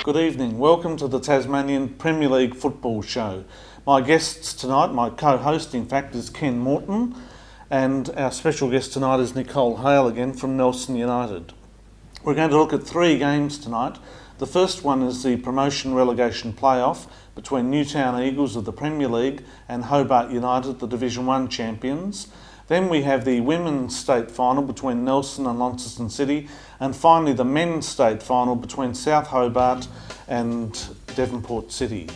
Good evening. Welcome to the Tasmanian Premier League Football Show. My guests tonight, my co-host in fact, is Ken Morton, and our special guest tonight is Nicole Hale again from Nelson United. We're going to look at three games tonight. The first one is the promotion-relegation playoff between Newtown Eagles of the Premier League and Hobart United, the Division 1 champions. Then we have the women's state final between Nelson and Launceston City, and finally the men's state final between South Hobart and Devonport City.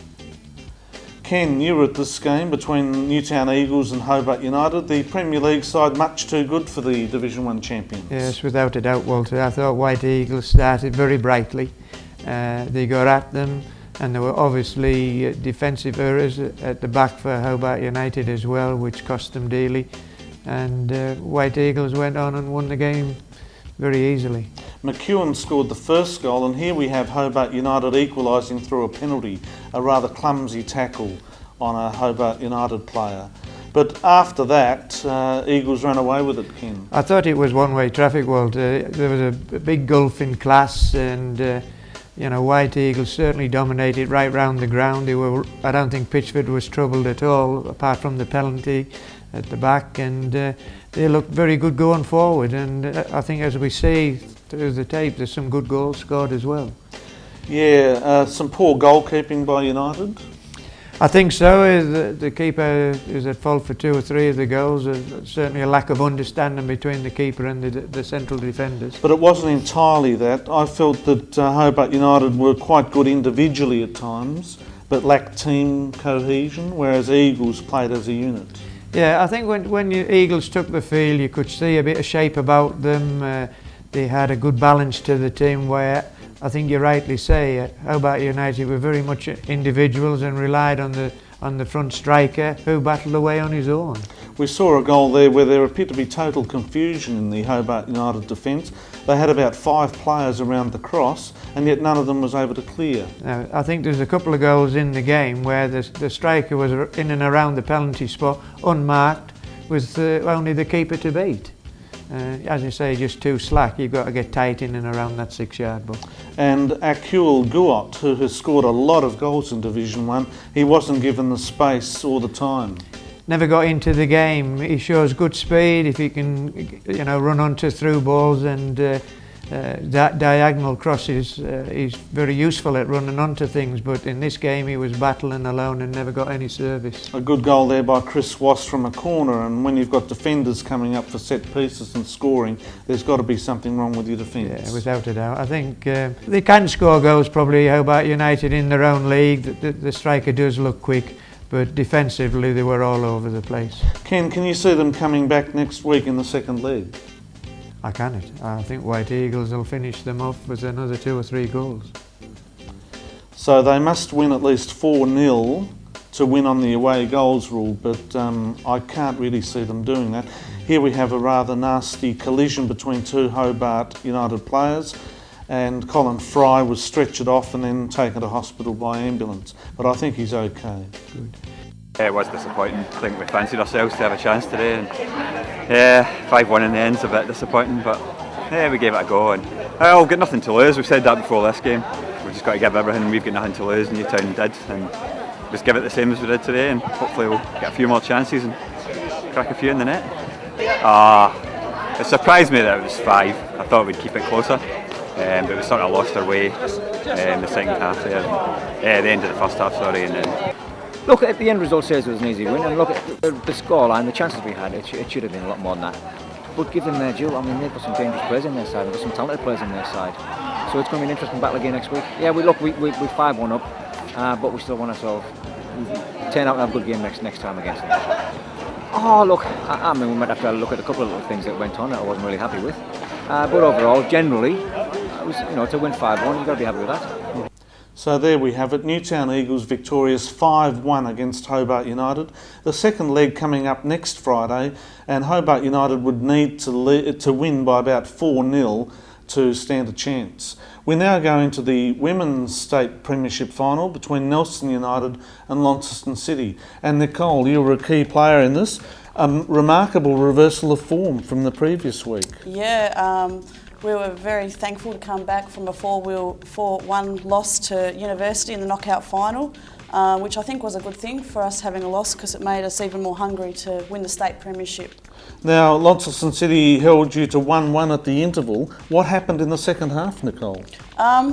Ken, you were at this game between Newtown Eagles and Hobart United. The Premier League side much too good for the Division 1 champions. Yes, without a doubt, Walter. I thought White Eagles started very brightly. They got at them, and there were obviously defensive errors at the back for Hobart United as well, which cost them dearly. And White Eagles went on and won the game very easily. McEwen scored the first goal, and here we have Hobart United equalising through a penalty, a rather clumsy tackle on a Hobart United player. But after that, Eagles ran away with it, Ken. I thought it was one-way traffic, Walter. There was a big gulf in class, and White Eagles certainly dominated right round the ground. I don't think Pitchford was troubled at all, apart from the penalty at the back, and they looked very good going forward, and I think, as we see through the tape, there's some good goals scored as well. Yeah, some poor goalkeeping by United. I think so. The keeper is at fault for two or three of the goals. There's certainly a lack of understanding between the keeper and the central defenders. But it wasn't entirely that. I felt that Hobart United were quite good individually at times, but lacked team cohesion, whereas Eagles played as a unit. Yeah, I think when Eagles took the field, you could see a bit of shape about them. They had a good balance to the team, where I think you rightly say Hobart United were very much individuals and relied on the front striker, who battled away on his own. We saw a goal there where there appeared to be total confusion in the Hobart United defence. They had about 5 players around the cross, and yet none of them was able to clear. Now, I think there's a couple of goals in the game where the striker was in and around the penalty spot, unmarked, with only the keeper to beat. As you say, just too slack. You've got to get tight in and around that 6-yard box. And Akul Guot, who has scored a lot of goals in Division 1, he wasn't given the space all the time. Never got into the game. He shows good speed if he can, run onto through balls and diagonal crosses. He's very useful at running onto things, but in this game he was battling alone and never got any service. A good goal there by Chris Wass from a corner, and when you've got defenders coming up for set pieces and scoring, there's got to be something wrong with your defence. Yeah, without a doubt. I think they can score goals, probably, Hobart United in their own league. The striker does look quick, but defensively they were all over the place. Ken, can you see them coming back next week in the second leg? I cannot. I think White Eagles will finish them off with another 2 or 3 goals. So they must win at least 4-0 to win on the away goals rule, but I can't really see them doing that. Here we have a rather nasty collision between 2 Hobart United players, and Colin Fry was stretchered off and then taken to hospital by ambulance, but I think he's okay. Good. Yeah, it was disappointing. I think we fancied ourselves to have a chance today, and yeah, 5-1 in the end's a bit disappointing, but yeah, we gave it a go, and we've got nothing to lose. We've said that before this game. We've just got to give everything. We've got nothing to lose, and Newtown did, and just give it the same as we did today, and hopefully we'll get a few more chances and crack a few in the net. It surprised me that it was 5. I thought we'd keep it closer, but we sort of lost our way in the second half there. The end of the first half, sorry, and then. Look, at the end result says it was an easy win, and look at the scoreline, the chances we had, it should have been a lot more than that. But give them their due. I mean, they've got some dangerous players in their side, they've got some talented players in their side. So it's going to be an interesting battle again next week. Yeah, we 5-1 up, but we still want to sort of turn out and have a good game next time against them. Oh, look, I mean, we might have to look at a couple of little things that went on that I wasn't really happy with. But overall, generally, it was, to win 5-1, you've got to be happy with that. So there we have it, Newtown Eagles victorious 5-1 against Hobart United. The second leg coming up next Friday, and Hobart United would need to win by about 4-0 to stand a chance. We're now going to the Women's State Premiership Final between Nelson United and Launceston City. And Nicole, you were a key player in this. A remarkable reversal of form from the previous week. Yeah, we were very thankful to come back from a 4-1 loss to University in the knockout final, which I think was a good thing for us having a loss because it made us even more hungry to win the state premiership. Now, Launceston City held you to 1-1 at the interval. What happened in the second half, Nicole?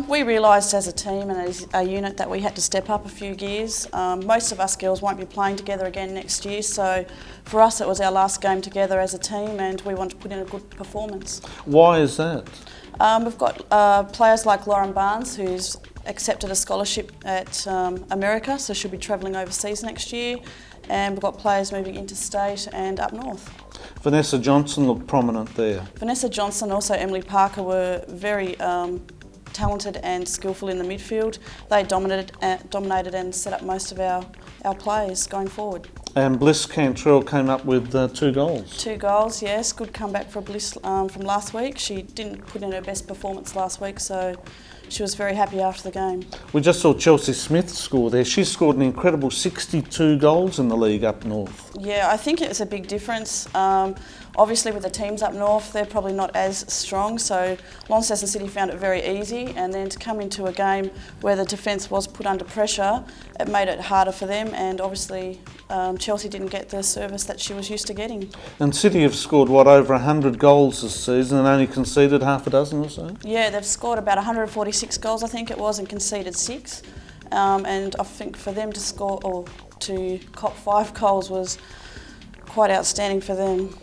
We realised as a team and as a unit that we had to step up a few gears. Most of us girls won't be playing together again next year, so for us it was our last game together as a team and we want to put in a good performance. Why is that? We've got players like Lauren Barnes, who's accepted a scholarship at America, so she'll be travelling overseas next year. And we've got players moving interstate and up north. Vanessa Johnson looked prominent there. Vanessa Johnson, also Emily Parker, were very talented and skillful in the midfield. They dominated and set up most of our plays going forward. And Bliss Cantrell came up with 2 goals. 2 goals, yes. Good comeback for Bliss from last week. She didn't put in her best performance last week, so she was very happy after the game. We just saw Chelsea Smith score there. She scored an incredible 62 goals in the league up north. Yeah, I think it's a big difference. Obviously with the teams up north, they're probably not as strong, so Launceston City found it very easy, and then to come into a game where the defence was put under pressure, it made it harder for them, and obviously Chelsea didn't get the service that she was used to getting. And City have scored, over 100 goals this season and only conceded half a dozen or so? Yeah, they've scored about 146 goals, I think it was, and conceded 6. And I think for them to score, or to cop 5 goals was quite outstanding for them.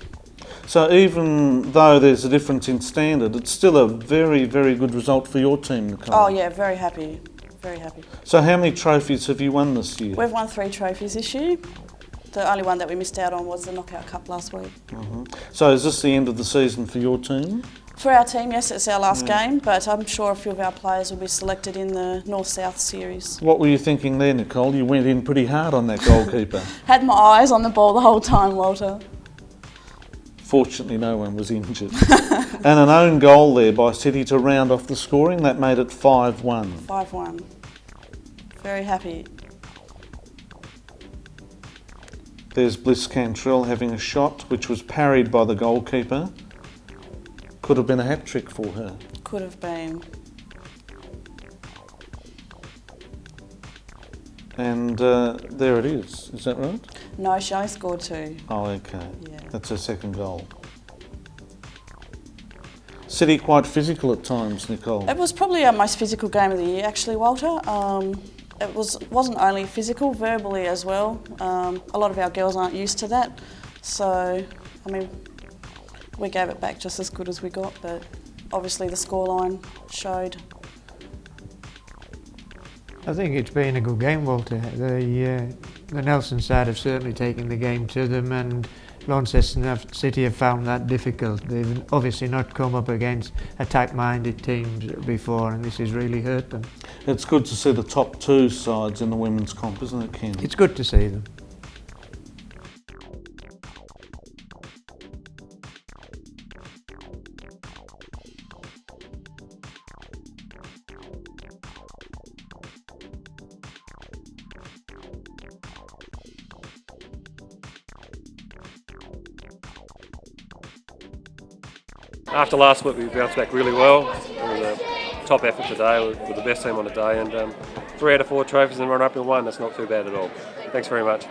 So even though there's a difference in standard, it's still a very, very good result for your team, Nicole. Oh yeah, very happy, very happy. So how many trophies have you won this year? We've won 3 trophies this year. The only one that we missed out on was the Knockout Cup last week. So is this the end of the season for your team? For our team, yes, it's our last game, but I'm sure a few of our players will be selected in the North-South series. What were you thinking there, Nicole? You went in pretty hard on that goalkeeper. Had my eyes on the ball the whole time, Walter. Fortunately, no one was injured. And an own goal there by City to round off the scoring. That made it 5-1. 5-1. Very happy. There's Bliss Cantrell having a shot, which was parried by the goalkeeper. Could have been a hat-trick for her. Could have been. And there it is that right? No, she only scored 2. Oh, okay. Yeah. That's her second goal. City quite physical at times, Nicole. It was probably our most physical game of the year, actually, Walter. It wasn't only physical, verbally as well. A lot of our girls aren't used to that. So, I mean, we gave it back just as good as we got, but obviously the scoreline showed. I think it's been a good game, Walter. The Nelson side have certainly taken the game to them, and Launceston City have found that difficult. They've obviously not come up against attack-minded teams before, and this has really hurt them. It's good to see the top 2 sides in the women's comp, isn't it, Ken? It's good to see them. After last week, we bounced back really well. It was a top effort today. We're the best team on the day, and 3 out of 4 trophies and run up in 1. That's not too bad at all. Thanks very much.